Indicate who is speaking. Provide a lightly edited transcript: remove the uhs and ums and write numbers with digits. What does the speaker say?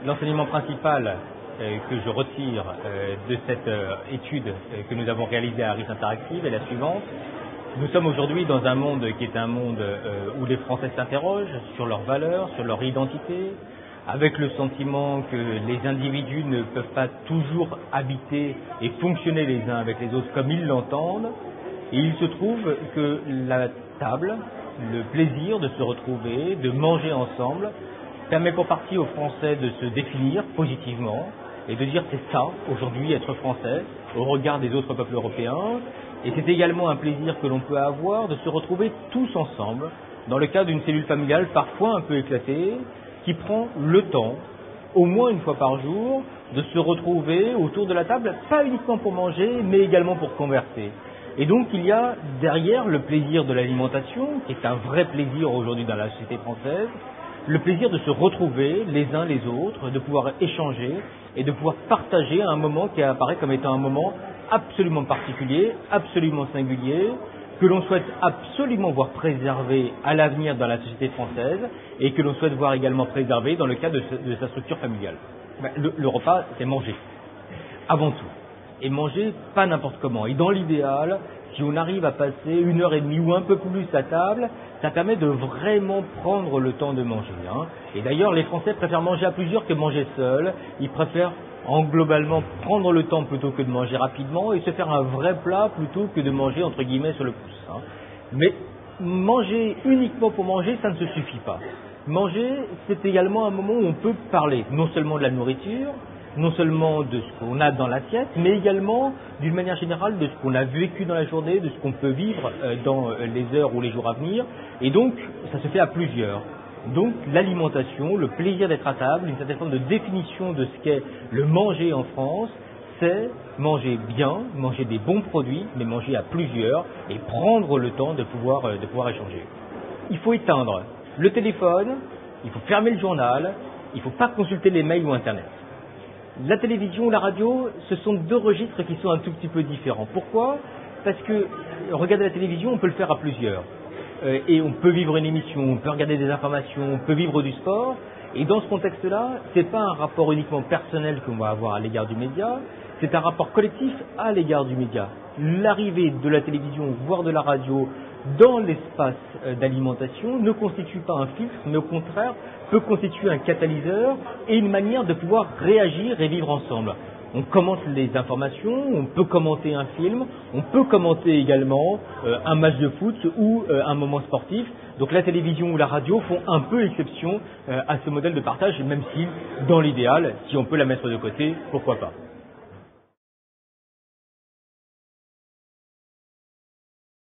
Speaker 1: L'enseignement principal que je retire de cette étude que nous avons réalisée à Harris Interactive est la suivante. Nous sommes aujourd'hui dans un monde qui est un monde où les Français s'interrogent sur leurs valeurs, sur leur identité, avec le sentiment que les individus ne peuvent pas toujours habiter et fonctionner les uns avec les autres comme ils l'entendent. Et il se trouve que la table, le plaisir de se retrouver, de manger ensemble, permet pour partie aux Français de se définir positivement et de dire c'est ça, aujourd'hui, être Français, au regard des autres peuples européens. Et c'est également un plaisir que l'on peut avoir de se retrouver tous ensemble, dans le cadre d'une cellule familiale parfois un peu éclatée, qui prend le temps, au moins une fois par jour, de se retrouver autour de la table, pas uniquement pour manger, mais également pour converser. Et donc il y a derrière le plaisir de l'alimentation, qui est un vrai plaisir aujourd'hui dans la société française, le plaisir de se retrouver les uns les autres, de pouvoir échanger et de pouvoir partager un moment qui apparaît comme étant un moment absolument particulier, absolument singulier, que l'on souhaite absolument voir préservé à l'avenir dans la société française et que l'on souhaite voir également préservé dans le cadre de sa structure familiale. Le repas, c'est manger, avant tout. Et manger pas n'importe comment. Et dans l'idéal, si on arrive à passer 1h30 ou un peu plus à table, ça permet de vraiment prendre le temps de manger. Et d'ailleurs, les Français préfèrent manger à plusieurs que manger seul. Ils préfèrent globalement prendre le temps plutôt que de manger rapidement et se faire un vrai plat plutôt que de manger entre guillemets sur le pouce. Mais manger uniquement pour manger, ça ne se suffit pas. Manger, c'est également un moment où on peut parler non seulement de la nourriture, non seulement de ce qu'on a dans l'assiette, mais également, d'une manière générale, de ce qu'on a vécu dans la journée, de ce qu'on peut vivre dans les heures ou les jours à venir. Et donc, ça se fait à plusieurs. Donc, l'alimentation, le plaisir d'être à table, une certaine forme de définition de ce qu'est le manger en France, c'est manger bien, manger des bons produits, mais manger à plusieurs et prendre le temps de pouvoir échanger. Il faut éteindre le téléphone, il faut fermer le journal, il ne faut pas consulter les mails ou Internet. La télévision ou la radio, ce sont deux registres qui sont un tout petit peu différents. Pourquoi ? Parce que regarder la télévision, on peut le faire à plusieurs. Et on peut vivre une émission, on peut regarder des informations, on peut vivre du sport. Et dans ce contexte-là, ce n'est pas un rapport uniquement personnel qu'on va avoir à l'égard du média, c'est un rapport collectif à l'égard du média. L'arrivée de la télévision, voire de la radio, dans l'espace d'alimentation ne constitue pas un filtre, mais au contraire peut constituer un catalyseur et une manière de pouvoir réagir et vivre ensemble. On commente les informations, on peut commenter un film, on peut commenter également un match de foot ou un moment sportif. Donc la télévision ou la radio font un peu exception à ce modèle de partage, même si, dans l'idéal, si on peut la mettre de côté, pourquoi pas.